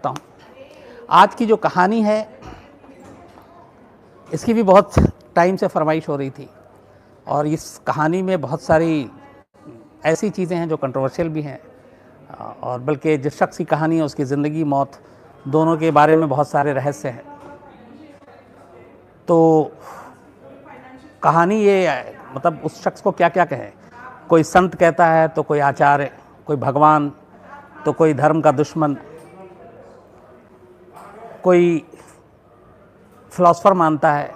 हूँ। आज की जो कहानी है इसकी भी बहुत टाइम से फरमाइश हो रही थी और इस कहानी में बहुत सारी ऐसी चीज़ें हैं जो कंट्रोवर्शियल भी हैं और बल्कि जिस शख्स की कहानी है उसकी ज़िंदगी मौत दोनों के बारे में बहुत सारे रहस्य हैं। तो कहानी ये मतलब उस शख्स को क्या क्या कहे, कोई संत कहता है तो कोई आचार्य, कोई भगवान तो कोई धर्म का दुश्मन, कोई फिलॉसफर मानता है,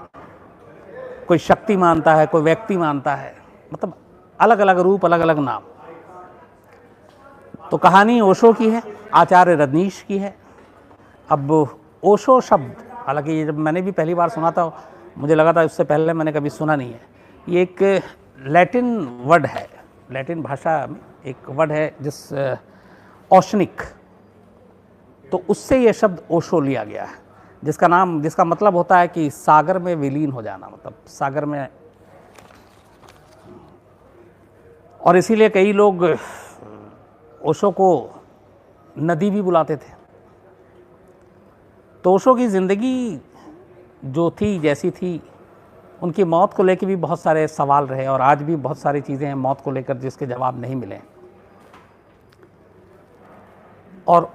कोई शक्ति मानता है, कोई व्यक्ति मानता है, मतलब अलग अलग रूप, अलग अलग नाम। तो कहानी ओशो की है, आचार्य रजनीश की है। अब ओशो शब्द, हालांकि ये जब मैंने भी पहली बार सुना था मुझे लगा था उससे पहले मैंने कभी सुना नहीं है। ये एक लैटिन वर्ड है, लैटिन भाषा में एक वर्ड है जिस ओशनिक, तो उससे ये शब्द ओशो लिया गया है, जिसका मतलब होता है कि सागर में विलीन हो जाना, मतलब सागर में। और इसीलिए कई लोग ओशो को नदी भी बुलाते थे। तो ओशो की ज़िंदगी जो थी जैसी थी, उनकी मौत को लेकर भी बहुत सारे सवाल रहे और आज भी बहुत सारी चीज़ें हैं मौत को लेकर जिसके जवाब नहीं मिले। और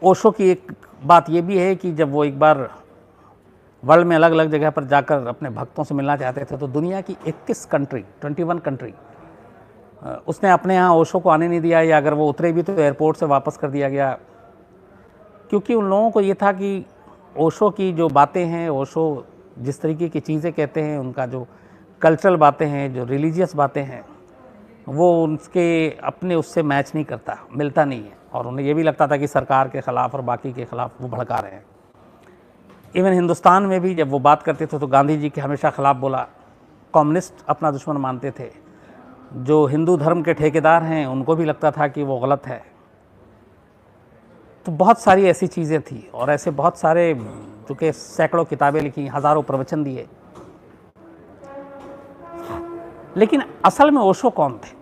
ओशो की एक बात ये भी है कि जब वो एक बार वर्ल्ड में अलग अलग जगह पर जाकर अपने भक्तों से मिलना चाहते थे तो दुनिया की 21 कंट्री, 21 कंट्री, उसने अपने यहाँ ओशो को आने नहीं दिया, या अगर वो उतरे भी तो एयरपोर्ट से वापस कर दिया गया, क्योंकि उन लोगों को ये था कि ओशो की जो बातें हैं, ओशो जिस तरीके की चीज़ें कहते हैं, उनका जो कल्चरल बातें हैं, जो रिलीजियस बातें हैं, वो उनके अपने उससे मैच नहीं करता, मिलता नहीं है। और उन्हें ये भी लगता था कि सरकार के ख़िलाफ़ और बाकी के ख़िलाफ़ वो भड़का रहे हैं। इवन हिंदुस्तान में भी जब वो बात करते थे तो गांधी जी के हमेशा ख़िलाफ़ बोला। कम्युनिस्ट अपना दुश्मन मानते थे, जो हिंदू धर्म के ठेकेदार हैं उनको भी लगता था कि वो गलत है। तो बहुत सारी ऐसी चीज़ें थी और ऐसे बहुत सारे, चूँकि सैकड़ों किताबें लिखी, हज़ारों प्रवचन दिए, लेकिन असल में ओशो कौन थे,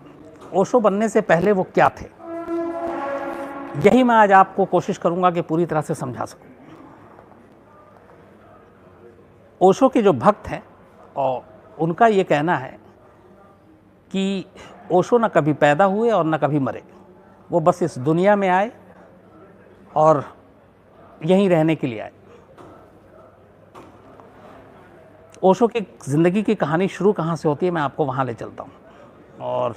ओशो बनने से पहले वो क्या थे, यही मैं आज आपको कोशिश करूंगा कि पूरी तरह से समझा सकूं। ओशो के जो भक्त हैं और उनका ये कहना है कि ओशो न कभी पैदा हुए और न कभी मरे, वो बस इस दुनिया में आए और यहीं रहने के लिए आए। ओशो की ज़िंदगी की कहानी शुरू कहाँ से होती है, मैं आपको वहाँ ले चलता हूँ। और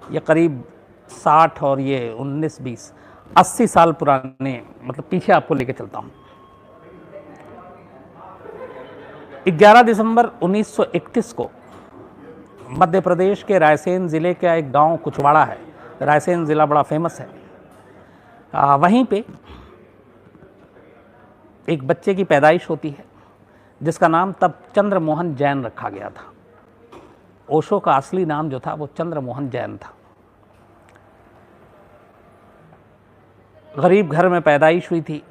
ये करीब 60 और ये 19-20 80 साल पुराने, मतलब पीछे आपको लेके चलता हूँ। 11 दिसंबर 1931 को मध्य प्रदेश के रायसेन ज़िले का एक गांव कुचवाड़ा है, रायसेन ज़िला बड़ा फेमस है, वहीं पे एक बच्चे की पैदाइश होती है जिसका नाम तब चंद्रमोहन जैन रखा गया था। ओशो का असली नाम जो था वो चंद्रमोहन जैन था। गरीब घर में पैदाइश हुई थी,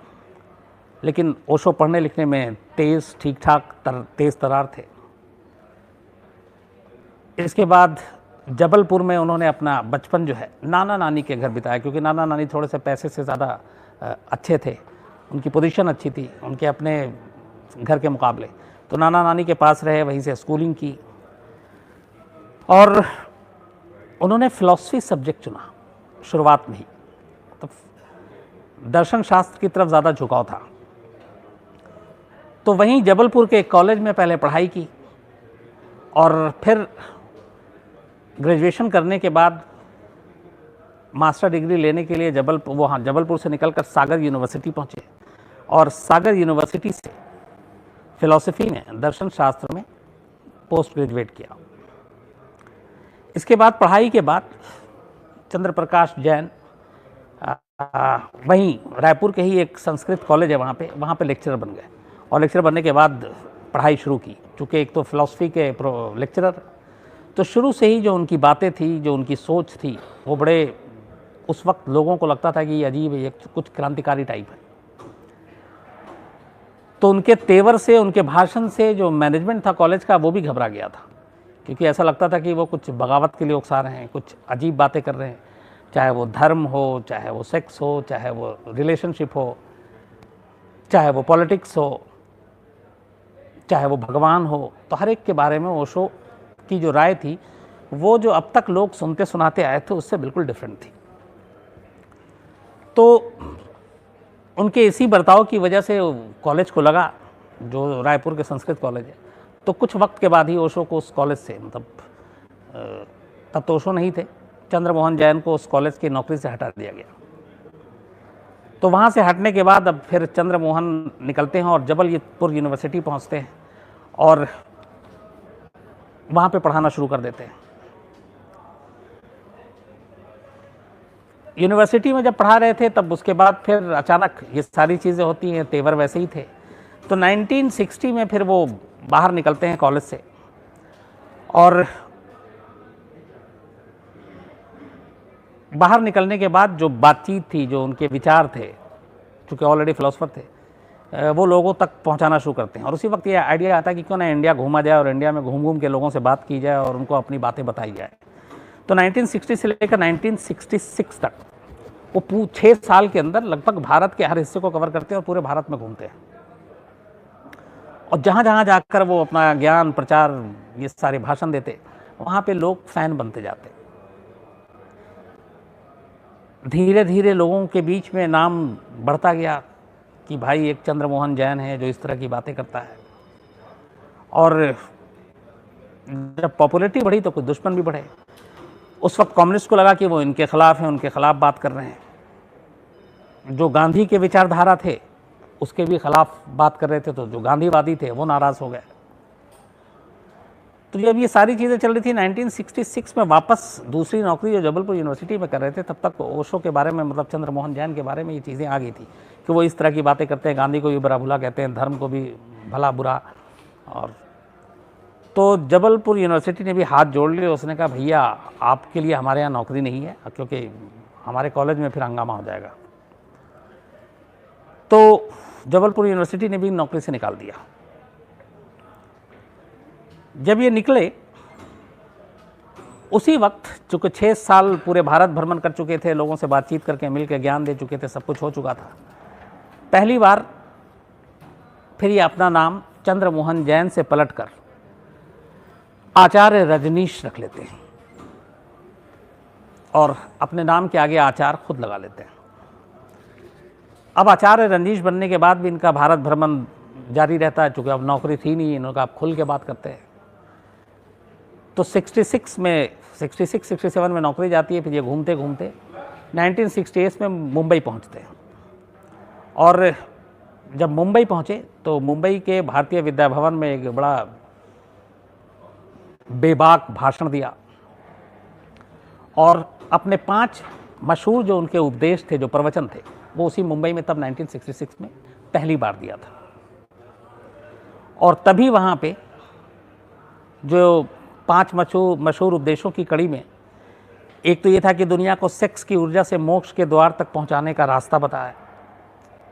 लेकिन ओशो पढ़ने लिखने में ठीक ठाक तेज़ तरार थे। इसके बाद जबलपुर में उन्होंने अपना बचपन जो है नाना नानी के घर बिताया, क्योंकि नाना नानी थोड़े से पैसे से ज़्यादा अच्छे थे, उनकी पोजीशन अच्छी थी उनके अपने घर के मुकाबले। तो नाना नानी के पास रहे, वहीं से स्कूलिंग की और उन्होंने फ़िलॉसफी सब्जेक्ट चुना शुरुआत में ही, तो दर्शन शास्त्र की तरफ ज़्यादा झुकाव था। तो वहीं जबलपुर के कॉलेज में पहले पढ़ाई की और फिर ग्रेजुएशन करने के बाद मास्टर डिग्री लेने के लिए जबलपुर से निकलकर सागर यूनिवर्सिटी पहुँचे और सागर यूनिवर्सिटी से फ़िलॉसफी में, दर्शन शास्त्र में पोस्ट ग्रेजुएट किया। इसके बाद पढ़ाई के बाद चंद्र प्रकाश जैन वहीं रायपुर के ही एक संस्कृत कॉलेज है वहाँ पे लेक्चरर बन गए और लेक्चरर बनने के बाद पढ़ाई शुरू की। चूँकि एक तो फ़िलॉसफी के लेक्चरर, तो शुरू से ही जो उनकी बातें थी, जो उनकी सोच थी, वो बड़े, उस वक्त लोगों को लगता था कि ये अजीब है, ये कुछ क्रांतिकारी टाइप है। तो उनके तेवर से, उनके भाषण से जो मैनेजमेंट था कॉलेज का वो भी घबरा गया था, क्योंकि ऐसा लगता था कि वो कुछ बगावत के लिए उकसा रहे हैं, कुछ अजीब बातें कर रहे हैं, चाहे वो धर्म हो, चाहे वो सेक्स हो, चाहे वो रिलेशनशिप हो, चाहे वो पॉलिटिक्स हो, चाहे वो भगवान हो, तो हर एक के बारे में ओशो की जो राय थी वो जो अब तक लोग सुनते सुनाते आए थे उससे बिल्कुल डिफरेंट थी। तो उनके इसी बर्ताव की वजह से कॉलेज को लगा, जो रायपुर के संस्कृत कॉलेज है, तो कुछ वक्त के बाद ही ओशो को उस कॉलेज से, मतलब तब तो ओशो नहीं थे, चंद्रमोहन जैन को उस कॉलेज की नौकरी से हटा दिया गया। तो वहाँ से हटने के बाद अब फिर चंद्रमोहन निकलते हैं और जबलपुर यूनिवर्सिटी पहुँचते हैं और वहाँ पे पढ़ाना शुरू कर देते हैं। यूनिवर्सिटी में जब पढ़ा रहे थे तब उसके बाद फिर अचानक ये सारी चीज़ें होती हैं, तेवर वैसे ही थे। तो 1960 में फिर वो बाहर निकलते हैं कॉलेज से और बाहर निकलने के बाद जो बातचीत थी, जो उनके विचार थे, चूँकि ऑलरेडी फिलोसफर थे, वो लोगों तक पहुंचाना शुरू करते हैं। और उसी वक्त ये आइडिया आता है कि क्यों ना इंडिया घूमा जाए और इंडिया में घूम घूम के लोगों से बात की जाए और उनको अपनी बातें बताई जाए। तो 1960 से लेकर 1966 तक वो 6 साल के अंदर लगभग भारत के हर हिस्से को कवर करते हैं और पूरे भारत में घूमते हैं और जहाँ जहाँ जाकर वो अपना ज्ञान प्रचार ये सारे भाषण देते, वहाँ पे लोग फैन बनते जाते। धीरे धीरे लोगों के बीच में नाम बढ़ता गया कि भाई एक चंद्रमोहन जैन है जो इस तरह की बातें करता है। और जब पॉपुलैरिटी बढ़ी तो कुछ दुश्मन भी बढ़े। उस वक्त कम्युनिस्ट को लगा कि वो इनके खिलाफ हैं, उनके खिलाफ बात कर रहे हैं। जो गांधी के विचारधारा थे उसके भी खिलाफ बात कर रहे थे, तो जो गांधीवादी थे वो नाराज़ हो गए। तो जब ये सारी चीज़ें चल रही थी 1966 में वापस दूसरी नौकरी जो जबलपुर यूनिवर्सिटी में कर रहे थे, तब तक ओशो के बारे में, मतलब चंद्रमोहन जैन के बारे में ये चीज़ें आ गई थी कि वो इस तरह की बातें करते हैं, गांधी को भी बुरा भुला कहते हैं, धर्म को भी भला बुरा। और तो जबलपुर यूनिवर्सिटी ने भी हाथ जोड़ लिए। उसने कहा भैया आपके लिए हमारे यहाँ नौकरी नहीं है, क्योंकि हमारे कॉलेज में फिर हंगामा हो जाएगा। तो जबलपुर यूनिवर्सिटी ने भी नौकरी से निकाल दिया। जब ये निकले उसी वक्त, चूँकि 6 साल पूरे भारत भ्रमण कर चुके थे, लोगों से बातचीत करके मिल के ज्ञान दे चुके थे, सब कुछ हो चुका था, पहली बार फिर ये अपना नाम चंद्रमोहन जैन से पलटकर आचार्य रजनीश रख लेते हैं और अपने नाम के आगे आचार्य खुद लगा लेते हैं। अब आचार्य रजनीश बनने के बाद भी इनका भारत भ्रमण जारी रहता है, चूँकि अब नौकरी थी नहीं, इन्होंने आप खुल के बात करते हैं। तो 66 में 67 में नौकरी जाती है। फिर ये घूमते घूमते 1968 में मुंबई पहुंचते हैं। और जब मुंबई पहुंचे तो मुंबई के भारतीय विद्या भवन में एक बड़ा बेबाक भाषण दिया और अपने 5 मशहूर जो उनके उपदेश थे, जो प्रवचन थे, वो उसी मुंबई में तब 1966 में पहली बार दिया था। और तभी वहाँ पे जो 5 मशहूर उपदेशों की कड़ी में एक तो ये था कि दुनिया को सेक्स की ऊर्जा से मोक्ष के द्वार तक पहुंचाने का रास्ता बताया।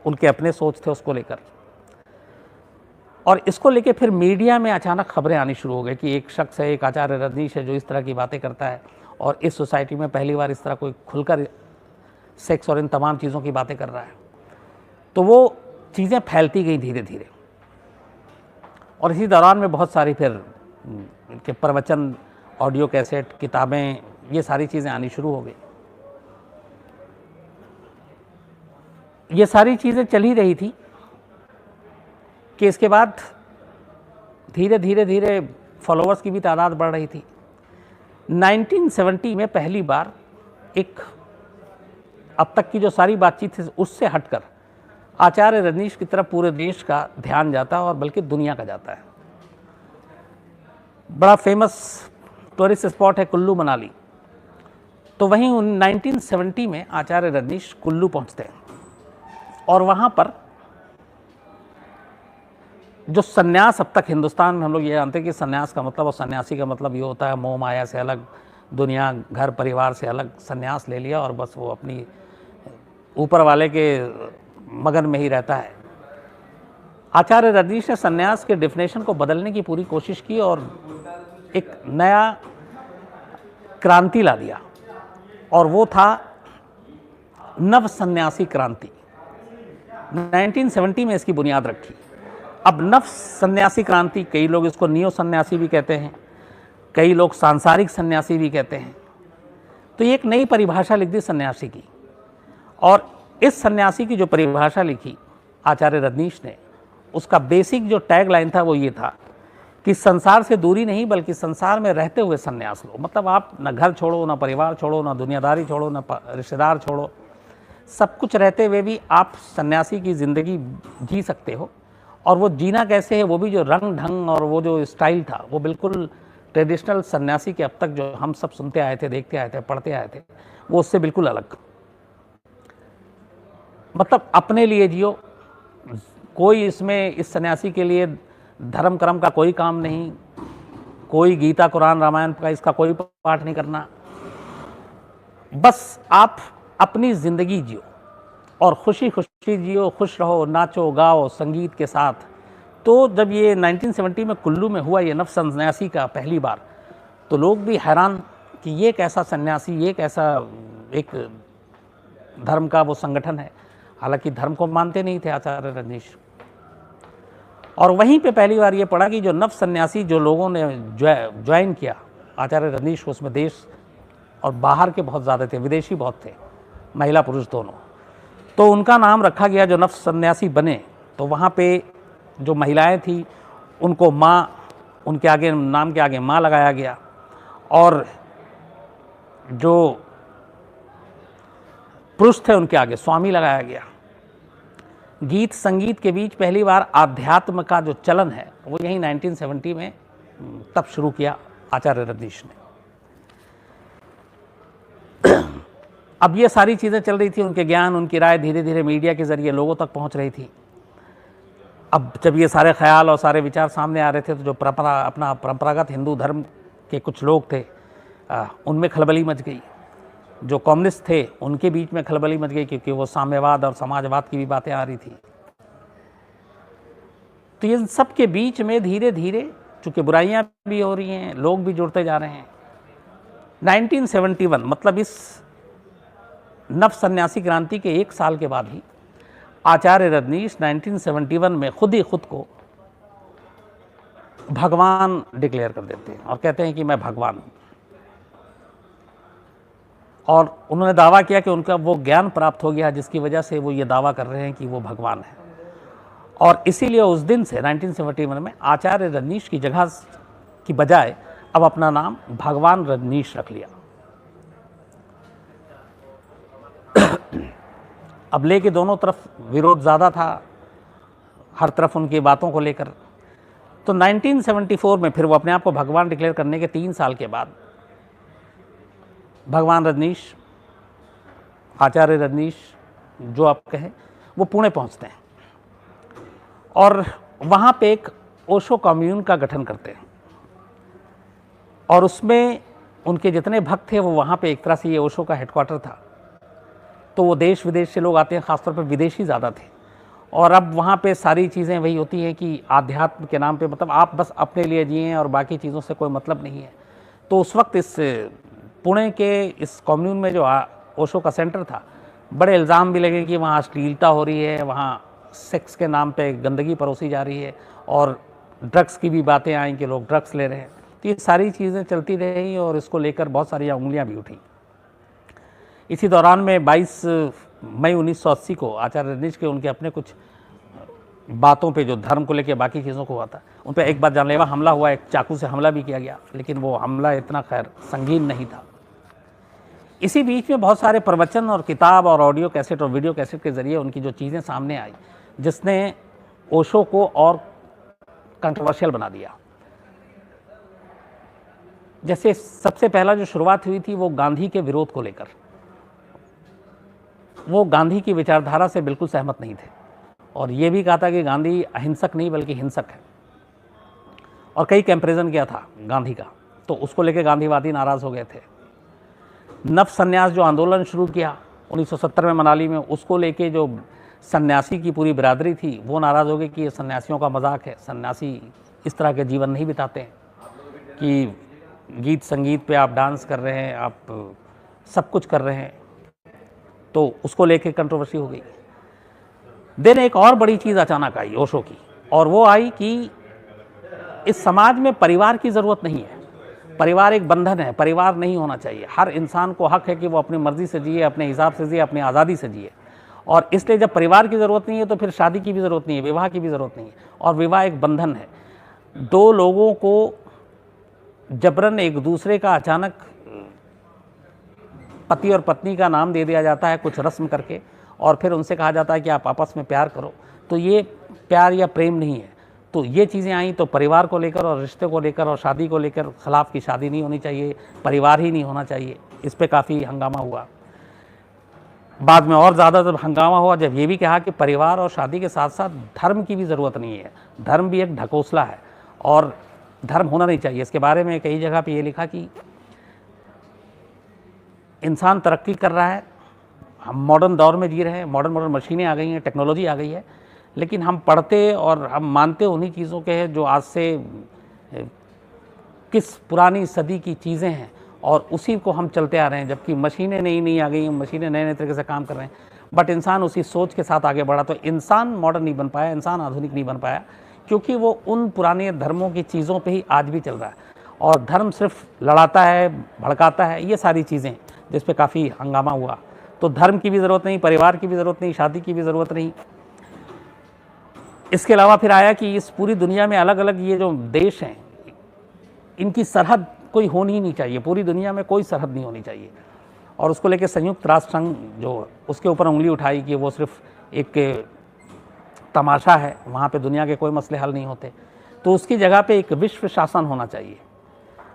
उनके अपने सोच थे उसको लेकर। और इसको लेके फिर मीडिया में अचानक खबरें आनी शुरू हो गई कि एक शख्स है, एक आचार्य रजनीश है जो इस तरह की बातें करता है और इस सोसाइटी में पहली बार इस तरह कोई खुलकर सेक्स और इन तमाम चीज़ों की बातें कर रहा है। तो वो चीज़ें फैलती गई धीरे धीरे। और इसी दौरान में बहुत सारी फिर इनके प्रवचन, ऑडियो कैसेट, किताबें, ये सारी चीज़ें आनी शुरू हो गई। ये सारी चीज़ें चल ही रही थी कि इसके बाद धीरे धीरे धीरे फॉलोअर्स की भी तादाद बढ़ रही थी। 1970 में पहली बार एक, अब तक की जो सारी बातचीत थी उससे हटकर आचार्य रजनीश की तरफ पूरे देश का ध्यान जाता है और बल्कि दुनिया का जाता है। बड़ा फेमस टूरिस्ट स्पॉट है कुल्लू मनाली। तो वहीं 1970 में आचार्य रजनीश कुल्लू पहुंचते हैं और वहाँ पर जो सन्यास, अब तक हिंदुस्तान में हम लोग ये जानते हैं कि सन्यास का मतलब और सन्यासी का मतलब ये होता है मोह माया से अलग, दुनिया घर परिवार से अलग सन्यास ले लिया और बस वो अपनी ऊपर वाले के मगन में ही रहता है। आचार्य रजनीश ने सन्यास के डेफिनेशन को बदलने की पूरी कोशिश की और एक नया क्रांति ला दिया और वो था नव सन्यासी क्रांति। 1970 में इसकी बुनियाद रखी। अब नव सन्यासी क्रांति, कई लोग इसको नियो सन्यासी भी कहते हैं, कई लोग सांसारिक सन्यासी भी कहते हैं। तो ये एक नई परिभाषा लिख दी सन्यासी की, और इस सन्यासी की जो परिभाषा लिखी आचार्य रजनीश ने, उसका बेसिक जो टैग लाइन था वो ये था कि संसार से दूरी नहीं बल्कि संसार में रहते हुए सन्यास लो। मतलब आप ना घर छोड़ो, ना परिवार छोड़ो, ना दुनियादारी छोड़ो, ना रिश्तेदार छोड़ो, सब कुछ रहते हुए भी आप सन्यासी की ज़िंदगी जी सकते हो। और वो जीना कैसे है, वो भी जो रंग ढंग और वो जो स्टाइल था वो बिल्कुल ट्रेडिशनल सन्यासी के अब तक जो हम सब सुनते आए थे, देखते आए थे, पढ़ते आए थे, वो उससे बिल्कुल अलग। मतलब अपने लिए जियो, कोई इसमें इस सन्यासी के लिए धर्म कर्म का कोई काम नहीं, कोई गीता कुरान रामायण का इसका कोई पाठ नहीं करना, बस आप अपनी ज़िंदगी जियो और खुशी खुशी जियो, खुश रहो, नाचो गाओ संगीत के साथ। तो जब ये 1970 में कुल्लू में हुआ ये नव सन्यासी का पहली बार, तो लोग भी हैरान कि ये कैसा सन्यासी, ये कैसा एक धर्म का वो संगठन है। हालांकि धर्म को मानते नहीं थे आचार्य रजनीश। और वहीं पे पहली बार ये पढ़ा कि जो नव सन्यासी जो लोगों ने ज्वाइन किया आचार्य रजनीश को, उसमें देश और बाहर के बहुत ज़्यादा थे, विदेशी बहुत थे, महिला पुरुष दोनों। तो उनका नाम रखा गया, जो नव सन्यासी बने तो वहाँ पे जो महिलाएं थी उनको माँ, उनके आगे नाम के आगे माँ लगाया गया, और जो पुरुष थे उनके आगे स्वामी लगाया गया। गीत संगीत के बीच पहली बार आध्यात्म का जो चलन है वो यहीं 1970 में तब शुरू किया आचार्य रजनीश ने। अब ये सारी चीज़ें चल रही थी, उनके ज्ञान, उनकी राय धीरे धीरे मीडिया के ज़रिए लोगों तक पहुंच रही थी। अब जब ये सारे ख्याल और सारे विचार सामने आ रहे थे, तो जो अपना परंपरागत हिंदू धर्म के कुछ लोग थे उनमें खलबली मच गई। जो कम्युनिस्ट थे उनके बीच में खलबली मच गई, क्योंकि वो साम्यवाद और समाजवाद की भी बातें आ रही थी। तो इन सब के बीच में धीरे धीरे चूँकि बुराइयां भी हो रही हैं, लोग भी जुड़ते जा रहे हैं। 1971 मतलब इस नव सन्यासी क्रांति के एक साल के बाद ही आचार्य रजनीश 1971 में खुद ही खुद को भगवान डिक्लेयर कर देते हैं और कहते हैं कि मैं भगवान हूँ। और उन्होंने दावा किया कि उनका वो ज्ञान प्राप्त हो गया जिसकी वजह से वो ये दावा कर रहे हैं कि वो भगवान है। और इसीलिए उस दिन से 1971 में आचार्य रजनीश की जगह की बजाय अब अपना नाम भगवान रजनीश रख लिया। अब लेके दोनों तरफ विरोध ज़्यादा था, हर तरफ उनकी बातों को लेकर। तो 1974 में फिर वो अपने आप को भगवान डिक्लेयर करने के 3 साल के बाद भगवान रजनीश, आचार्य रजनीश जो आप कहें, वो पुणे पहुंचते हैं और वहाँ पे एक ओशो कम्यून का गठन करते हैं। और उसमें उनके जितने भक्त थे वो वहाँ पे, एक तरह से ये ओशो का हेडक्वार्टर था। तो वो देश विदेश से लोग आते हैं, ख़ासतौर पर विदेशी ज़्यादा थे। और अब वहाँ पे सारी चीज़ें वही होती हैं कि आध्यात्म के नाम पे, मतलब आप बस अपने लिए जिएँ और बाकी चीज़ों से कोई मतलब नहीं है। तो उस वक्त इस पुणे के इस कम्यून में जो ओशो का सेंटर था, बड़े इल्ज़ाम भी लगे कि वहाँ अश्लीलता हो रही है, वहाँ सेक्स के नाम पे गंदगी परोसी जा रही है, और ड्रग्स की भी बातें आई कि लोग ड्रग्स ले रहे हैं। तो ये सारी चीज़ें चलती रही और इसको लेकर बहुत सारी उंगलियाँ भी उठी। इसी दौरान में 22 मई 1980 को आचार्य रजनीश के उनके अपने कुछ बातों पे जो धर्म को लेकर बाकी चीज़ों को हुआ था, उन पर एक बार जानलेवा हमला हुआ, एक चाकू से हमला भी किया गया, लेकिन वो हमला इतना खैर संगीन नहीं था। इसी बीच में बहुत सारे प्रवचन और किताब और ऑडियो कैसेट और वीडियो कैसेट के ज़रिए उनकी जो चीज़ें सामने आई, जिसने ओशो को और कंट्रोवर्शियल बना दिया। जैसे सबसे पहला जो शुरुआत हुई थी वो गांधी के विरोध को लेकर। वो गांधी की विचारधारा से बिल्कुल सहमत नहीं थे और ये भी कहा था कि गांधी अहिंसक नहीं बल्कि हिंसक है, और कई कंपैरिजन किया था गांधी का। तो उसको लेकर गांधीवादी नाराज़ हो गए थे। नव सन्यास जो आंदोलन शुरू किया 1970 में मनाली में, उसको लेके जो सन्यासी की पूरी बिरादरी थी वो नाराज़ हो गई कि ये सन्यासियों का मजाक है, सन्यासी इस तरह के जीवन नहीं बिताते हैं कि गीत संगीत पे आप डांस कर रहे हैं, आप सब कुछ कर रहे हैं। तो उसको लेके कंट्रोवर्सी हो गई। देन एक और बड़ी चीज़ अचानक आई ओशो की, और वो आई कि इस समाज में परिवार की ज़रूरत नहीं है। परिवार एक बंधन है, परिवार नहीं होना चाहिए। हर इंसान को हक है कि वो अपनी मर्ज़ी से जिए, अपने हिसाब से जिए, अपनी आज़ादी से जिए। और इसलिए जब परिवार की ज़रूरत नहीं है तो फिर शादी की भी ज़रूरत नहीं है, विवाह की भी ज़रूरत नहीं है। और विवाह एक बंधन है, दो लोगों को जबरन एक दूसरे का अचानक पति और पत्नी का नाम दे दिया जाता है कुछ रस्म करके, और फिर उनसे कहा जाता है कि आप आपस में प्यार करो। तो ये प्यार या प्रेम नहीं है। तो ये चीज़ें आई तो परिवार को लेकर और रिश्ते को लेकर और शादी को लेकर खिलाफ की शादी नहीं होनी चाहिए, परिवार ही नहीं होना चाहिए। इस पे काफ़ी हंगामा हुआ। बाद में और ज़्यादा जब हंगामा हुआ जब ये भी कहा कि परिवार और शादी के साथ साथ धर्म की भी ज़रूरत नहीं है, धर्म भी एक ढकोसला है और धर्म होना नहीं चाहिए। इसके बारे में कई जगह पे ये लिखा कि इंसान तरक्की कर रहा है, हम मॉडर्न दौर में जी रहे हैं, मॉडर्न मशीनें आ गई हैं, टेक्नोलॉजी आ गई है, लेकिन हम पढ़ते और हम मानते उन्हीं चीज़ों के हैं जो आज से किस पुरानी सदी की चीज़ें हैं, और उसी को हम चलते आ रहे हैं। जबकि मशीनें नई नई आ गई हैं, मशीनें नए नए तरीके से काम कर रहे हैं, बट इंसान उसी सोच के साथ आगे बढ़ा। तो इंसान मॉडर्न नहीं बन पाया, इंसान आधुनिक नहीं बन पाया, क्योंकि वो उन पुराने धर्मों की चीज़ों पे ही आज भी चल रहा है। और धर्म सिर्फ लड़ाता है, भड़काता है, ये सारी चीज़ें जिस पे काफ़ी हंगामा हुआ। तो धर्म की भी ज़रूरत नहीं, परिवार की भी ज़रूरत नहीं, शादी की भी ज़रूरत नहीं। इसके अलावा फिर आया कि इस पूरी दुनिया में अलग अलग ये जो देश हैं, इनकी सरहद कोई होनी ही नहीं चाहिए, पूरी दुनिया में कोई सरहद नहीं होनी चाहिए। और उसको लेकर संयुक्त राष्ट्र संघ जो उसके ऊपर उंगली उठाई कि वो सिर्फ एक तमाशा है, वहाँ पे दुनिया के कोई मसले हल नहीं होते। तो उसकी जगह पे एक विश्व शासन होना चाहिए,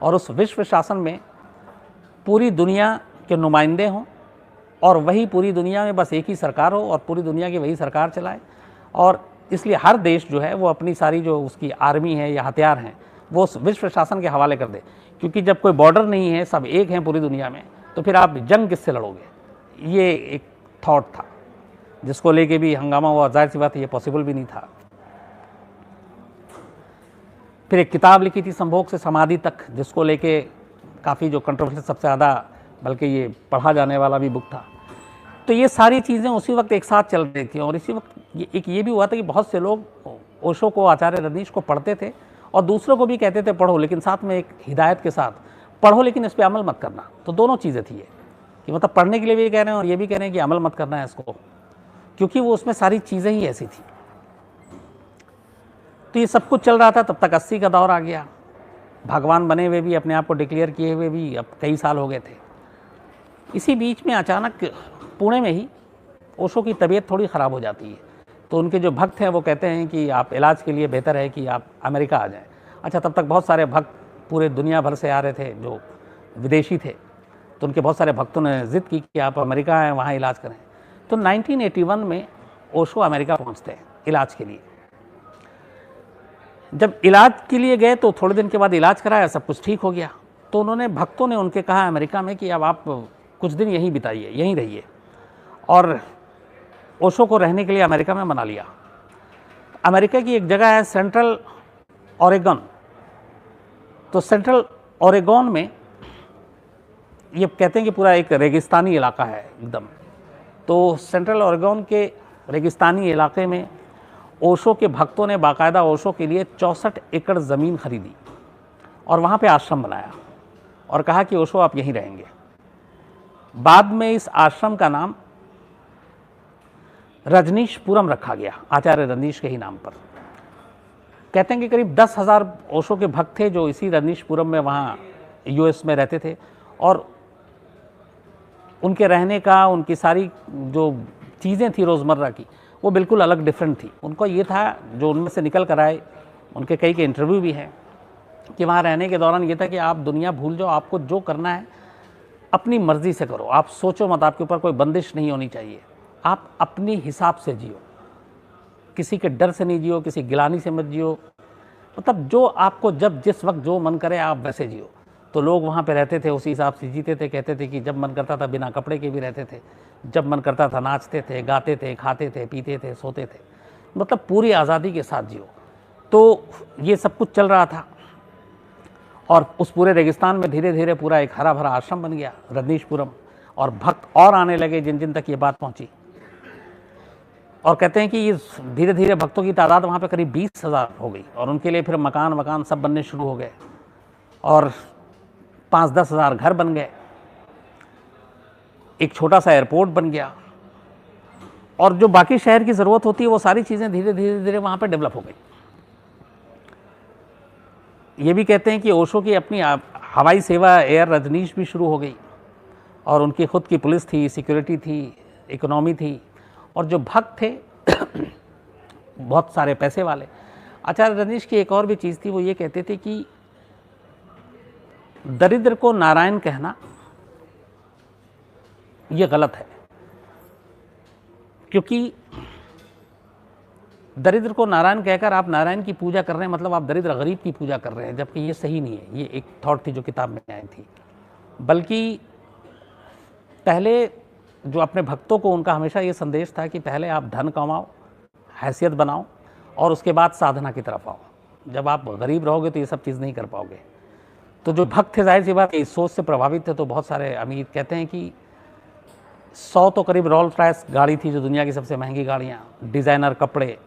और उस विश्व शासन में पूरी दुनिया के नुमाइंदे हों, और वही पूरी दुनिया में बस एक ही सरकार हो और पूरी दुनिया की वही सरकार चलाए। और इसलिए हर देश जो है वो अपनी सारी जो उसकी आर्मी है या हथियार हैं वो उस विश्व शासन के हवाले कर दे, क्योंकि जब कोई बॉर्डर नहीं है, सब एक हैं पूरी दुनिया में, तो फिर आप जंग किससे लड़ोगे। ये एक थॉट था जिसको लेके भी हंगामा हुआ। जाहिर सी बात है ये पॉसिबल भी नहीं था। फिर एक किताब लिखी थी संभोग से समाधि तक, जिसको लेके काफ़ी जो कंट्रोवर्सी, सबसे ज़्यादा बल्कि ये पढ़ा जाने वाला भी बुक था। तो ये सारी चीज़ें उसी वक्त एक साथ चल रही थी। और इसी वक्त एक ये भी हुआ था कि बहुत से लोग ओशो को, आचार्य रजनीश को पढ़ते थे और दूसरों को भी कहते थे पढ़ो, लेकिन साथ में एक हिदायत के साथ पढ़ो, लेकिन इस पर अमल मत करना। तो दोनों चीज़ें थी ये कि मतलब पढ़ने के लिए भी कह रहे हैं और ये भी कह रहे हैं कि अमल मत करना है इसको, क्योंकि वो उसमें सारी चीज़ें ही ऐसी थी। तो ये सब कुछ चल रहा था। तब तक 80 का दौर आ गया, भगवान बने हुए भी, अपने आप को डिक्लेयर किए हुए भी अब कई साल हो गए थे। इसी बीच में अचानक पुणे में ही ओशो की तबीयत थोड़ी ख़राब हो जाती है। तो उनके जो भक्त हैं वो कहते हैं कि आप इलाज के लिए बेहतर है कि आप अमेरिका आ जाएं। अच्छा, तब तक बहुत सारे भक्त पूरे दुनिया भर से आ रहे थे जो विदेशी थे, तो उनके बहुत सारे भक्तों ने ज़िद की कि आप अमेरिका आएँ, वहाँ इलाज करें। तो 1981 में ओशो अमेरिका पहुँचते हैं इलाज के लिए। जब इलाज के लिए गए तो थोड़े दिन के बाद इलाज कराया, सब कुछ ठीक हो गया। तो उन्होंने, भक्तों ने उनके कहा अमेरिका में कि अब आप कुछ दिन यहीं बिताइए, यहीं रहिए। और ओशो को रहने के लिए अमेरिका में मना लिया। अमेरिका की एक जगह है सेंट्रल ओरेगन। तो सेंट्रल ओरेगन में ये कहते हैं कि पूरा एक रेगिस्तानी इलाका है एकदम। तो सेंट्रल ओरेगन के रेगिस्तानी इलाके में ओशो के भक्तों ने बाकायदा ओशो के लिए 64 एकड़ ज़मीन खरीदी और वहाँ पे आश्रम बनाया और कहा कि ओशो आप यहीं रहेंगे। बाद में इस आश्रम का नाम रजनीशपुरम रखा गया, आचार्य रजनीश के ही नाम पर। कहते हैं कि करीब 10,000 ओशो के भक्त थे जो इसी रजनीशपुरम में वहाँ यूएस में रहते थे, और उनके रहने का, उनकी सारी जो चीज़ें थी रोज़मर्रा की, वो बिल्कुल अलग, डिफरेंट थी। उनको ये था, जो उनमें से निकल कर आए, उनके कई के इंटरव्यू भी हैं, कि वहाँ रहने के दौरान ये था कि आप दुनिया भूल जाओ, आपको जो करना है अपनी मर्ज़ी से करो, आप सोचो मत, आपके ऊपर कोई बंदिश नहीं होनी चाहिए, आप अपने हिसाब से जियो, किसी के डर से नहीं जियो, किसी गिलानी से मत जियो, मतलब जो आपको जब जिस वक्त जो मन करे आप वैसे जियो। तो लोग वहाँ पे रहते थे, उसी हिसाब से जीते थे। कहते थे कि जब मन करता था बिना कपड़े के भी रहते थे, जब मन करता था नाचते थे, गाते थे, खाते थे, पीते थे, सोते थे, मतलब पूरी आज़ादी के साथ जियो। तो ये सब कुछ चल रहा था और उस पूरे रेगिस्तान में धीरे धीरे पूरा एक हरा भरा आश्रम बन गया रजनीशपुरम, और भक्त और आने लगे जिन जिन तक ये बात पहुँची। और कहते हैं कि ये धीरे धीरे भक्तों की तादाद वहाँ पे करीब 20,000 हो गई और उनके लिए फिर मकान वकान सब बनने शुरू हो गए और 5-10 हज़ार घर बन गए, एक छोटा सा एयरपोर्ट बन गया और जो बाकी शहर की ज़रूरत होती है वो सारी चीज़ें धीरे धीरे धीरे वहाँ पे डेवलप हो गई। ये भी कहते हैं कि ओशो की अपनी हवाई सेवा एयर रजनीश भी शुरू हो गई और उनकी खुद की पुलिस थी, सिक्योरिटी थी, इकोनॉमी थी और जो भक्त थे बहुत सारे पैसे वाले। आचार्य रजनीश की एक और भी चीज़ थी, वो ये कहते थे कि दरिद्र को नारायण कहना ये गलत है, क्योंकि दरिद्र को नारायण कहकर आप नारायण की पूजा कर रहे हैं, मतलब आप दरिद्र गरीब की पूजा कर रहे हैं, जबकि ये सही नहीं है। ये एक थॉट थी जो किताब में आई थी। बल्कि पहले जो अपने भक्तों को उनका हमेशा ये संदेश था कि पहले आप धन कमाओ, हैसियत बनाओ और उसके बाद साधना की तरफ आओ। जब आप गरीब रहोगे तो ये सब चीज़ नहीं कर पाओगे। तो जो भक्त थे जाहिर सी बात इस सोच से प्रभावित थे, तो बहुत सारे अमीर कहते हैं कि 100 तो करीब रोल्स रॉयस गाड़ी थी जो दुनिया की सबसे महंगी गाड़ियाँ, डिज़ाइनर कपड़े,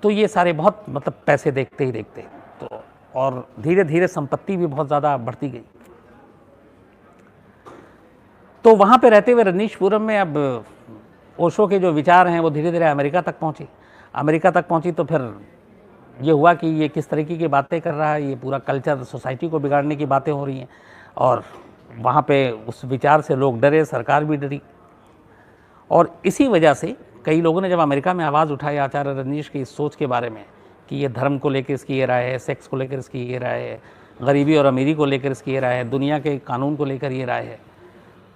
तो ये सारे बहुत मतलब पैसे देखते ही देखते तो और धीरे धीरे संपत्ति भी बहुत ज़्यादा बढ़ती गई। तो वहाँ पे रहते हुए रजनीशपुरम में अब ओशो के जो विचार हैं वो धीरे धीरे अमेरिका तक पहुँची। तो फिर ये हुआ कि ये किस तरीके की बातें कर रहा है, ये पूरा कल्चर सोसाइटी को बिगाड़ने की बातें हो रही हैं और वहाँ पे उस विचार से लोग डरे, सरकार भी डरी और इसी वजह से कई लोगों ने जब अमेरिका में आवाज़ उठाई आचार्य रजनीश की इस सोच के बारे में कि ये धर्म को लेकर इसकी ये राय है, सेक्स को लेकर इसकी ये राय है, गरीबी और अमीरी को लेकर इसकी ये राय है, दुनिया के कानून को लेकर ये राय है,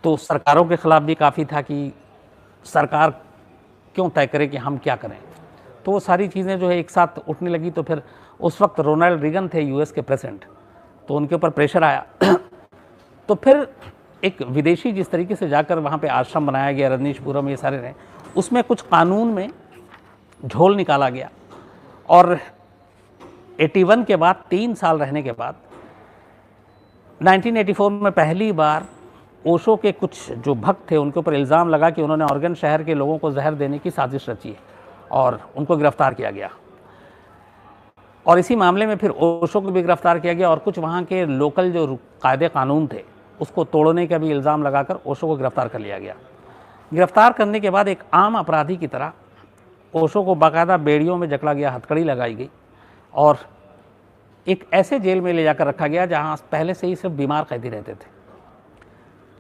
तो सरकारों के ख़िलाफ़ भी काफ़ी था कि सरकार क्यों तय करे कि हम क्या करें। तो वो सारी चीज़ें जो है एक साथ उठने लगी। तो फिर उस वक्त रोनाल्ड रीगन थे यूएस के प्रेसिडेंट, तो उनके ऊपर प्रेशर आया तो फिर एक विदेशी जिस तरीके से जाकर वहाँ पे आश्रम बनाया गया रजनीशपुरम, ये सारे रहे, उसमें कुछ कानून में झोल निकाला गया और 81 के बाद 3 साल रहने के बाद 1984 में पहली बार ओशो के कुछ जो भक्त थे उनके ऊपर इल्ज़ाम लगा कि उन्होंने ऑर्गन शहर के लोगों को जहर देने की साजिश रची है और उनको गिरफ्तार किया गया। और इसी मामले में फिर ओशो को भी गिरफ्तार किया गया और कुछ वहाँ के लोकल जो कायदे कानून थे उसको तोड़ने का भी इल्ज़ाम लगाकर ओशो को गिरफ्तार कर लिया गया। गिरफ्तार करने के बाद एक आम अपराधी की तरह ओशो को बाकायदा बेड़ियों में जकड़ा गया, हथकड़ी लगाई गई और एक ऐसे जेल में ले जाकर रखा गया जहाँ पहले से ही सिर्फ बीमार कैदी रहते थे।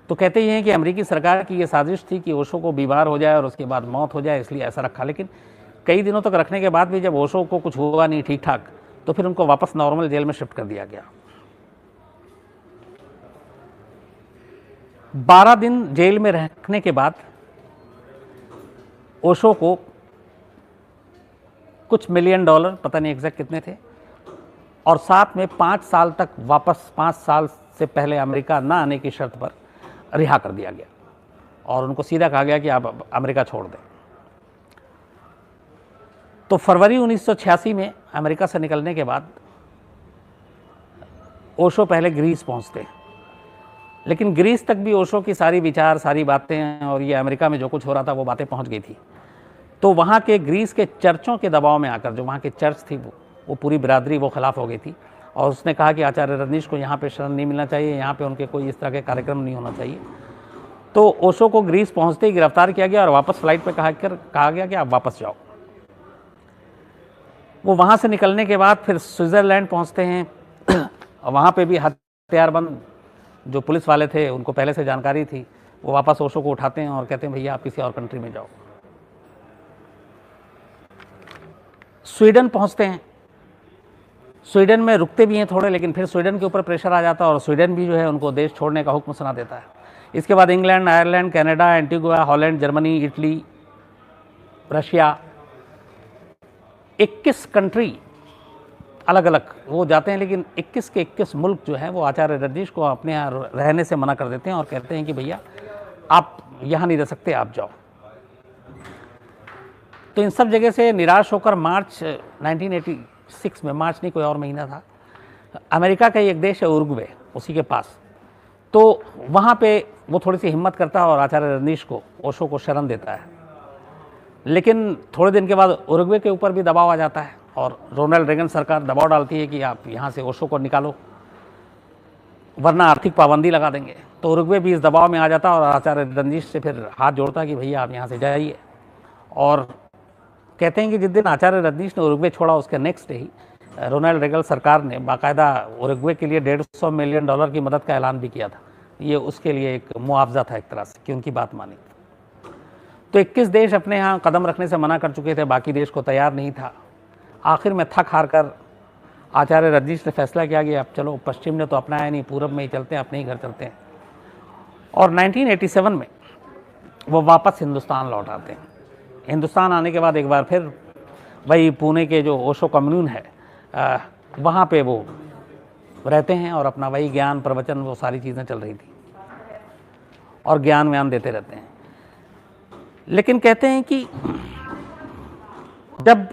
तो कहते ही हैं कि अमेरिकी सरकार की ये साजिश थी कि ओशो को बीमार हो जाए और उसके बाद मौत हो जाए, इसलिए ऐसा रखा। लेकिन कई दिनों तक रखने के बाद भी जब ओशो को कुछ हुआ नहीं ठीक ठाक, तो फिर उनको वापस नॉर्मल जेल में शिफ्ट कर दिया गया। 12 दिन जेल में रखने के बाद ओशो को कुछ $1 मिलियन, पता नहीं एग्जैक्ट कितने थे, और साथ में 5 साल तक वापस 5 साल से पहले अमेरिका ना आने की शर्त पर रिहा कर दिया गया और उनको सीधा कहा गया कि आप अमेरिका छोड़ दें। तो फरवरी 1986 में अमेरिका से निकलने के बाद ओशो पहले ग्रीस पहुंचते, लेकिन ग्रीस तक भी ओशो की सारी विचार, सारी बातें और ये अमेरिका में जो कुछ हो रहा था वो बातें पहुंच गई थी। तो वहाँ के ग्रीस के चर्चों के दबाव में आकर, जो वहाँ के चर्च थी वो पूरी बिरादरी वो खिलाफ हो गई थी और उसने कहा कि आचार्य रजनीश को यहाँ पे शरण नहीं मिलना चाहिए, यहाँ पे उनके कोई इस तरह के कार्यक्रम नहीं होना चाहिए। तो ओशो को ग्रीस पहुँचते ही गिरफ्तार किया गया और वापस फ्लाइट पर कहा गया कि आप वापस जाओ। वो वहाँ से निकलने के बाद फिर स्विट्ज़रलैंड पहुँचते हैं और वहाँ पे भी हथियारबंद जो पुलिस वाले थे उनको पहले से जानकारी थी, वो वापस ओशो को उठाते हैं और कहते हैं भैया आप किसी और कंट्री में जाओ। स्वीडन पहुँचते हैं, स्वीडन में रुकते भी हैं थोड़े, लेकिन फिर स्वीडन के ऊपर प्रेशर आ जाता है और स्वीडन भी जो है उनको देश छोड़ने का हुक्म सुना देता है। इसके बाद England, Ireland, Canada, Antigua, Holland, Germany, Italy, Russia, 21 country अलग अलग वो जाते हैं, लेकिन 21 के 21 मुल्क जो हैं वो आचार्य रजनीश को अपने यहाँ रहने से मना कर देते हैं और कहते हैं कि भैया आप यहाँ नहीं रह सकते, आप जाओ। तो इन सब जगह से निराश होकर मार्च 1986 में, मार्च नहीं कोई और महीना था, अमेरिका का एक देश है उरुग्वे, उसी के पास, तो वहाँ पे वो थोड़ी सी हिम्मत करता है और आचार्य रजनीश को, ओशो को शरण देता है। लेकिन थोड़े दिन के बाद उरुग्वे के ऊपर भी दबाव आ जाता है और रोनाल्ड रेगन सरकार दबाव डालती है कि आप यहाँ से ओशो को निकालो वरना आर्थिक पाबंदी लगा देंगे। तो उरुग्वे भी इस दबाव में आ जाता है और आचार्य रजनीश से फिर हाथ जोड़ता है कि भैया आप यहाँ से जाइए। और कहते हैं कि जिस दिन आचार्य रजनीश ने उरुग्वे छोड़ा उसके नेक्स्ट डे ही रोनाल्ड रेगन सरकार ने बाकायदा उरुग्वे के लिए $150 मिलियन की मदद का ऐलान भी किया था। ये उसके लिए एक मुआवजा था एक तरह से कि उनकी बात मानी। तो 21 देश अपने यहाँ कदम रखने से मना कर चुके थे, बाकी देश को तैयार नहीं था। आखिर में थक हार कर आचार्य रजनीश ने फैसला किया कि अब चलो पश्चिम ने तो अपनाया नहीं, पूरब में ही चलते हैं, अपने ही घर चलते हैं। और 1987 में वो वापस हिंदुस्तान लौट आते हैं। हिंदुस्तान आने के बाद एक बार फिर वही पुणे के जो ओशो कम्युन है वहाँ पे वो रहते हैं और अपना वही ज्ञान प्रवचन वो सारी चीज़ें चल रही थी और ज्ञान व्यान देते रहते हैं। लेकिन कहते हैं कि जब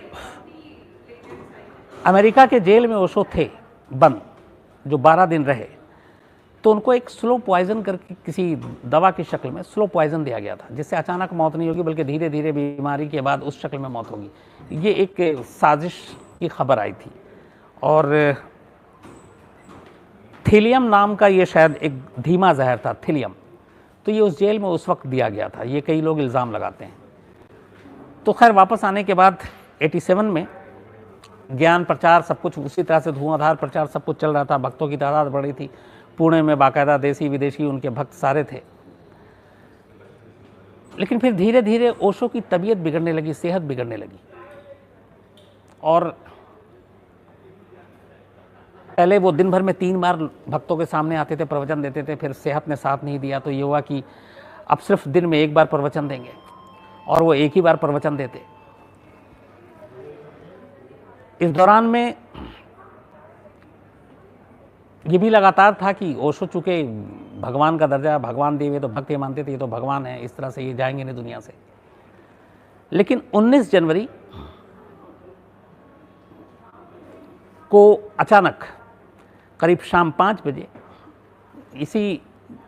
अमेरिका के जेल में ओशो थे बंद, जो 12 दिन रहे, तो उनको एक स्लो पॉइजन करके किसी दवा की शक्ल में स्लो पॉइजन दिया गया था, जिससे अचानक मौत नहीं होगी बल्कि धीरे धीरे बीमारी के बाद उस शक्ल में मौत होगी। ये एक साजिश की खबर आई थी। और थिलियम नाम का ये शायद एक धीमा जहर था, थिलियम, तो ये उस जेल में उस वक्त दिया गया था। ये कई लोग इल्ज़ाम लगाते हैं। तो खैर वापस आने के बाद 87 में ज्ञान प्रचार सब कुछ उसी तरह से धुआंधार प्रचार सब कुछ चल रहा था। भक्तों की तादाद बढ़ी थी। पुणे में बाकायदा देसी विदेशी उनके भक्त सारे थे। लेकिन फिर धीरे धीरे ओशो की तबीयत बिगड़ने लगी, सेहत बिगड़ने लगी। और पहले वो दिन भर में 3 बार भक्तों के सामने आते थे, प्रवचन देते थे। फिर सेहत ने साथ नहीं दिया तो ये हुआ कि अब सिर्फ दिन में 1 बार प्रवचन देंगे और वो एक ही बार प्रवचन देते। इस दौरान में ये भी लगातार था कि ओशो चूँकि भगवान का दर्जा, भगवान देव, तो भक्त ये मानते थे ये तो भगवान है, इस तरह से ये जाएंगे नहीं दुनिया से। लेकिन 19 जनवरी को अचानक करीब शाम 5 बजे इसी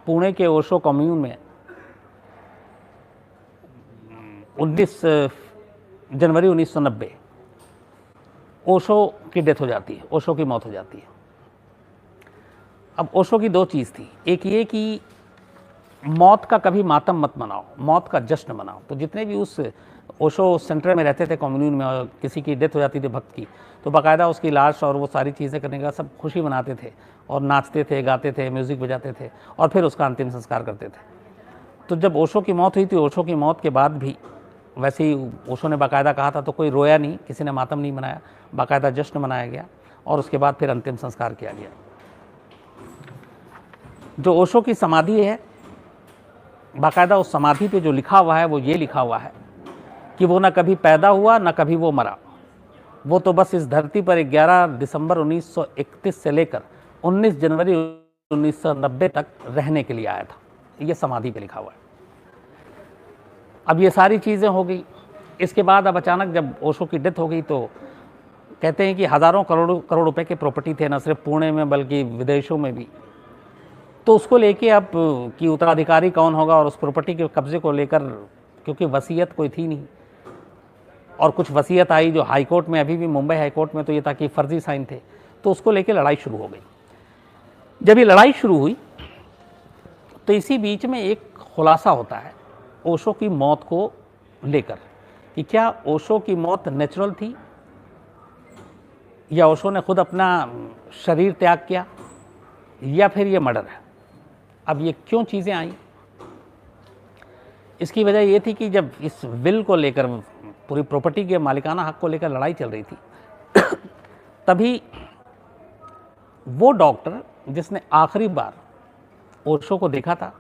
पुणे के ओशो कम्यून में 19 जनवरी 1990 ओशो की डेथ हो जाती है, ओशो की मौत हो जाती है। अब ओशो की 2 चीज़ थी। एक ये कि मौत का कभी मातम मत मनाओ, मौत का जश्न मनाओ। तो जितने भी उस ओशो सेंटर में रहते थे कम्युन में और किसी की डेथ हो जाती थी भक्त की, तो बाकायदा उसकी लाश और वो सारी चीज़ें करने का सब खुशी मनाते थे और नाचते थे, गाते थे, म्यूज़िक बजाते थे और फिर उसका अंतिम संस्कार करते थे। तो जब ओशो की मौत हुई थी, ओशो की मौत के बाद भी वैसे ही ओशो ने बाकायदा कहा था, तो कोई रोया नहीं, किसी ने मातम नहीं मनाया, बाकायदा जश्न मनाया गया और उसके बाद फिर अंतिम संस्कार किया गया। जो ओशो की समाधि है, बाकायदा उस समाधि पे जो लिखा हुआ है वो ये लिखा हुआ है कि वो ना कभी पैदा हुआ ना कभी वो मरा, वो तो बस इस धरती पर 11 दिसंबर 1931 से लेकर 19 जनवरी 1990 तक रहने के लिए आया था। ये समाधि पे लिखा हुआ है। अब ये सारी चीज़ें हो गई। इसके बाद अब अचानक जब ओशो की डेथ हो गई तो कहते हैं कि हज़ारों करोड़ रुपए के प्रॉपर्टी थे, न सिर्फ पुणे में बल्कि विदेशों में भी। तो उसको लेके अब कि उत्तराधिकारी कौन होगा और उस प्रॉपर्टी के कब्जे को लेकर, क्योंकि वसीयत कोई थी नहीं और कुछ वसीयत आई जो हाई कोर्ट में, अभी भी मुंबई हाई कोर्ट में, तो ये ताकि फर्जी साइन थे, तो उसको लेके लड़ाई शुरू हो गई। जब ये लड़ाई शुरू हुई तो इसी बीच में एक खुलासा होता है ओशो की मौत को लेकर कि क्या ओशो की मौत नेचुरल थी या ओशो ने खुद अपना शरीर त्याग किया या फिर ये मर्डर है। अब ये क्यों चीज़ें आई, इसकी वजह ये थी कि जब इस विल को लेकर, पूरी प्रॉपर्टी के मालिकाना हक को लेकर लड़ाई चल रही थी तभी वो डॉक्टर जिसने आखिरी बार ओशो को देखा था,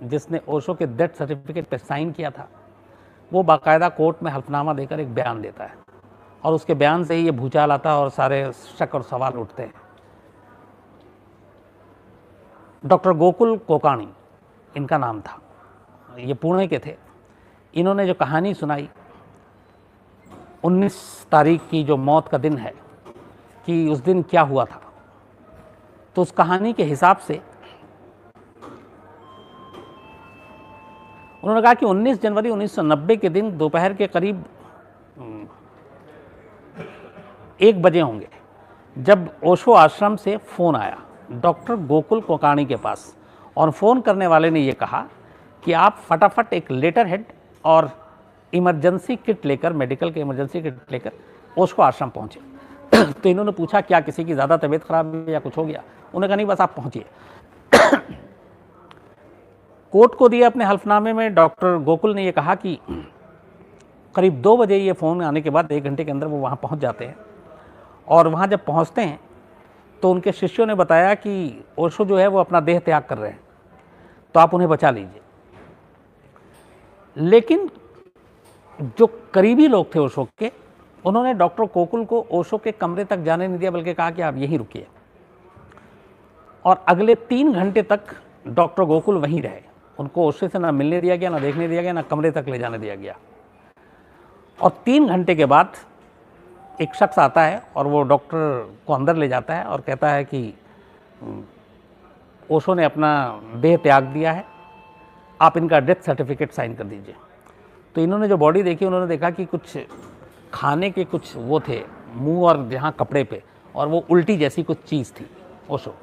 जिसने ओशो के डेथ सर्टिफिकेट पे साइन किया था, वो बाकायदा कोर्ट में हल्फनामा देकर एक बयान देता है और उसके बयान से ही ये भूचाल आता है और सारे शक और सवाल उठते हैं। डॉक्टर गोकुल कोकाणी इनका नाम था, ये पुणे के थे। इन्होंने जो कहानी सुनाई 19 तारीख की, जो मौत का दिन है, कि उस दिन क्या हुआ था, तो उस कहानी के हिसाब से उन्होंने कहा कि 19 जनवरी 1990 के दिन दोपहर के करीब 1 बजे होंगे जब ओशो आश्रम से फ़ोन आया डॉक्टर गोकुल कोकाणी के पास, और फ़ोन करने वाले ने ये कहा कि आप फटाफट एक लेटर हेड और इमरजेंसी किट लेकर, मेडिकल के इमरजेंसी किट लेकर ओशो आश्रम पहुँचे। तो इन्होंने पूछा क्या किसी की ज़्यादा तबीयत खराब है या कुछ हो गया? उन्होंने कहा नहीं, बस आप पहुँचिए। कोर्ट को दिए अपने हल्फनामे में डॉक्टर गोकुल ने यह कहा कि करीब 2 बजे ये फ़ोन आने के बाद 1 घंटे के अंदर वो वहाँ पहुँच जाते हैं, और वहाँ जब पहुँचते हैं तो उनके शिष्यों ने बताया कि ओशो जो है वो अपना देह त्याग कर रहे हैं, तो आप उन्हें बचा लीजिए। लेकिन जो करीबी लोग थे ओशो के, उन्होंने डॉक्टर गोकुल को ओशो के कमरे तक जाने नहीं दिया, बल्कि कहा कि आप यहीं रुकिए, और अगले 3 घंटे तक डॉक्टर गोकुल वहीं रहे। उनको ओशो से ना मिलने दिया गया, ना देखने दिया गया, ना कमरे तक ले जाने दिया गया। और 3 घंटे के बाद एक शख्स आता है और वो डॉक्टर को अंदर ले जाता है और कहता है कि ओशो ने अपना देह त्याग दिया है, आप इनका डेथ सर्टिफिकेट साइन कर दीजिए। तो इन्होंने जो बॉडी देखी, उन्होंने देखा कि कुछ खाने के कुछ वो थे मुंह और जहाँ कपड़े पे, और वो उल्टी जैसी कुछ चीज़ थी ओशो।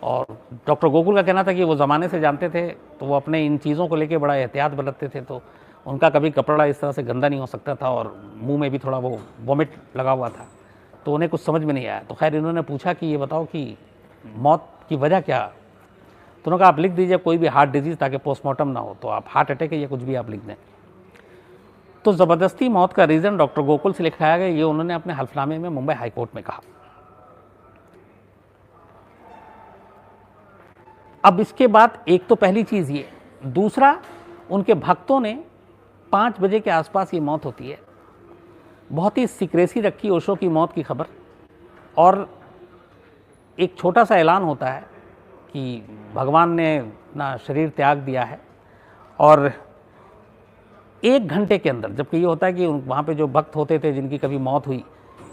और डॉक्टर गोकुल का कहना था कि वो ज़माने से जानते थे, तो वो अपने इन चीज़ों को लेके बड़ा एहतियात बरतते थे, तो उनका कभी कपड़ा इस तरह से गंदा नहीं हो सकता था, और मुंह में भी थोड़ा वो वॉमिट लगा हुआ था, तो उन्हें कुछ समझ में नहीं आया। तो खैर इन्होंने पूछा कि ये बताओ कि मौत की वजह क्या? तो उन्होंने कहा आप लिख दीजिए कोई भी हार्ट डिजीज़, ताकि पोस्टमार्टम ना हो, तो आप हार्ट अटैक है या कुछ भी आप लिख दें। तो ज़बरदस्ती मौत का रीज़न डॉक्टर गोकुल से लिखाया गया, ये उन्होंने अपने हल्फनामे में मुंबई हाई कोर्ट में कहा। अब इसके बाद एक तो पहली चीज़ ये, दूसरा उनके भक्तों ने 5 बजे के आसपास ये मौत होती है, बहुत ही सीक्रेसी रखी ओशो की मौत की खबर, और एक छोटा सा ऐलान होता है कि भगवान ने अपना शरीर त्याग दिया है। और 1 घंटे के अंदर, जबकि ये होता है कि वहाँ पे जो भक्त होते थे जिनकी कभी मौत हुई,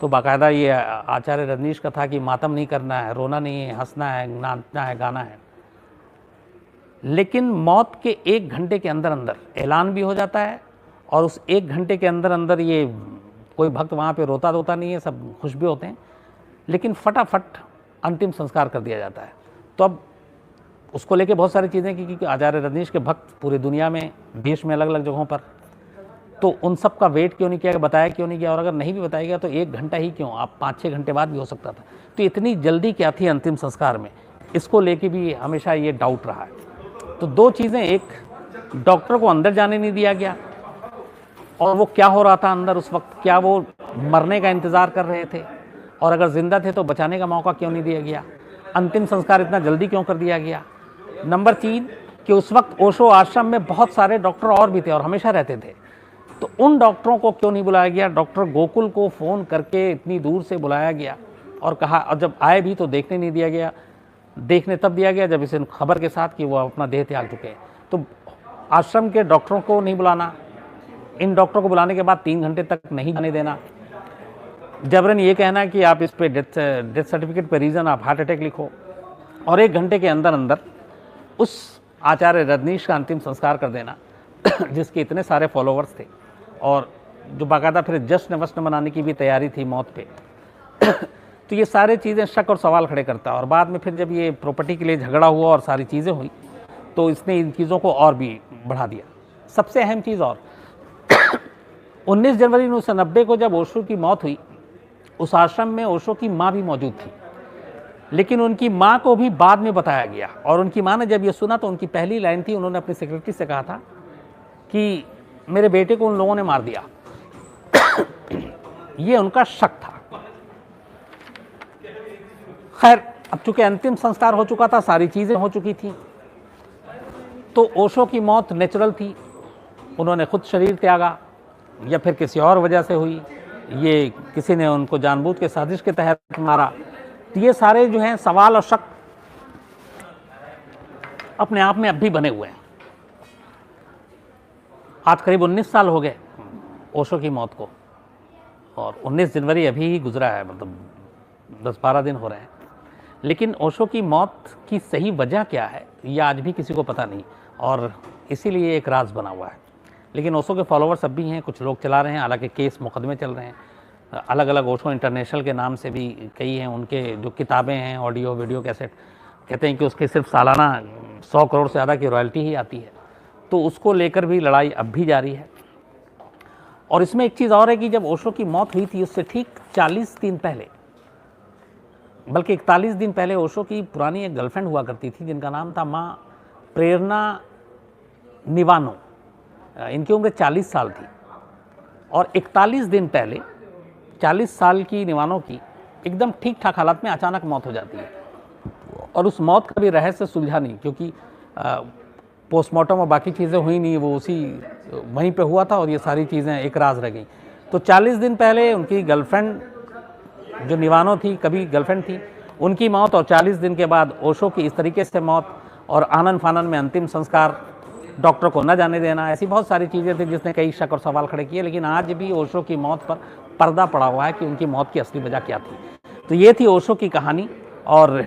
तो बाकायदा ये आचार्य रजनीश का था कि मातम नहीं करना है, रोना नहीं है, हंसना है, नाचना है, गाना है। लेकिन मौत के 1 घंटे के अंदर अंदर ऐलान भी हो जाता है, और उस 1 घंटे के अंदर अंदर ये कोई भक्त वहाँ पे रोता धोता नहीं है, सब खुश भी होते हैं, लेकिन फटाफट अंतिम संस्कार कर दिया जाता है। तो अब उसको लेके बहुत सारी चीज़ें की, क्योंकि आचार्य रजनीश के भक्त पूरी दुनिया में, देश में अलग अलग जगहों पर, तो उन सब का वेट क्यों नहीं किया, बताया क्यों नहीं गया, और अगर नहीं भी बताया गया तो 1 घंटा ही क्यों, आप 5-6 घंटे बाद भी हो सकता था। तो इतनी जल्दी क्या थी अंतिम संस्कार में, इसको लेके भी हमेशा ये डाउट रहा है। तो 2 चीज़ें, एक डॉक्टर को अंदर जाने नहीं दिया गया, और वो क्या हो रहा था अंदर उस वक्त, क्या वो मरने का इंतज़ार कर रहे थे, और अगर ज़िंदा थे तो बचाने का मौका क्यों नहीं दिया गया, अंतिम संस्कार इतना जल्दी क्यों कर दिया गया। नंबर 3 कि उस वक्त ओशो आश्रम में बहुत सारे डॉक्टर और भी थे और हमेशा रहते थे, तो उन डॉक्टरों को क्यों नहीं बुलाया गया। डॉक्टर गोकुल को फ़ोन करके इतनी दूर से बुलाया गया और कहा, और जब आए भी तो देखने नहीं दिया गया, देखने तब दिया गया जब इसे खबर के साथ कि वो अपना देह त्याग चुके हैं। तो आश्रम के डॉक्टरों को नहीं बुलाना, इन डॉक्टरों को बुलाने के बाद 3 घंटे तक नहीं जाने देना, जबरन ये कहना कि आप इस पे डेथ सर्टिफिकेट पे रीज़न आप हार्ट अटैक लिखो, और 1 घंटे के अंदर अंदर उस आचार्य रजनीश का अंतिम संस्कार कर देना जिसके इतने सारे फॉलोवर्स थे, और जो बाकायदा फिर जश्न वश्न मनाने की भी तैयारी थी मौत पे। तो ये सारे चीज़ें शक और सवाल खड़े करता है, और बाद में फिर जब ये प्रॉपर्टी के लिए झगड़ा हुआ और सारी चीज़ें हुई, तो इसने इन चीज़ों को और भी बढ़ा दिया। सबसे अहम चीज़, और 19 जनवरी 1990 को जब ओशो की मौत हुई, उस आश्रम में ओशो की माँ भी मौजूद थी, लेकिन उनकी माँ को भी बाद में बताया गया, और उनकी माँ ने जब ये सुना तो उनकी पहली लाइन थी, उन्होंने अपनी सेक्रेटरी से कहा था कि मेरे बेटे को उन लोगों ने मार दिया। ये उनका शक था। खैर, अब चूंकि अंतिम संस्कार हो चुका था, सारी चीज़ें हो चुकी थी, तो ओशो की मौत नेचुरल थी, उन्होंने खुद शरीर त्यागा या फिर किसी और वजह से हुई, ये किसी ने उनको जानबूझ के साजिश के तहत मारा, तो ये सारे जो हैं सवाल और शक अपने आप में अब भी बने हुए हैं। आज करीब 19 साल हो गए ओशो की मौत को, और 19 जनवरी अभी ही गुजरा है, मतलब 10-12 दिन हो रहे हैं। लेकिन ओशो की मौत की सही वजह क्या है, ये आज भी किसी को पता नहीं। और इसीलिए एक राज बना हुआ है। लेकिन ओशो के फॉलोअर्स अब भी हैं, कुछ लोग चला रहे हैं, हालांकि केस मुकदमे चल रहे हैं। अलग अलग ओशो इंटरनेशनल के नाम से भी कई हैं, उनके जो किताबें हैं, ऑडियो वीडियो कैसेट, कहते हैं कि उसके सिर्फ सालाना 100 करोड़ से ज़्यादा की रॉयल्टी ही आती है। तो उसको लेकर भी लड़ाई अब भी जारी है। और इसमें एक चीज़ और है कि जब ओशो की मौत हुई थी उससे ठीक 40 दिन पहले, बल्कि 41 दिन पहले, ओशो की पुरानी एक गर्लफ्रेंड हुआ करती थी जिनका नाम था माँ प्रेरणा निवानो। इनकी उम्र 40 साल थी और 41 दिन पहले 40 साल की निवानो की एकदम ठीक ठाक हालत में अचानक मौत हो जाती है। और उस मौत का भी रहस्य सुलझा नहीं, क्योंकि पोस्टमार्टम और बाकी चीज़ें हुई नहीं, वो उसी वहीं पे हुआ था और ये सारी चीज़ें एक राज रह गई। तो 40 दिन पहले उनकी गर्लफ्रेंड जो निवानो थी, कभी गर्लफ्रेंड थी, उनकी मौत, और 40 दिन के बाद ओशो की इस तरीके से मौत, और आनन फानन में अंतिम संस्कार, डॉक्टर को न जाने देना, ऐसी बहुत सारी चीज़ें थी जिसने कई शक और सवाल खड़े किए। लेकिन आज भी ओशो की मौत पर पर्दा पड़ा हुआ है कि उनकी मौत की असली वजह क्या थी। तो ये थी ओशो की कहानी। और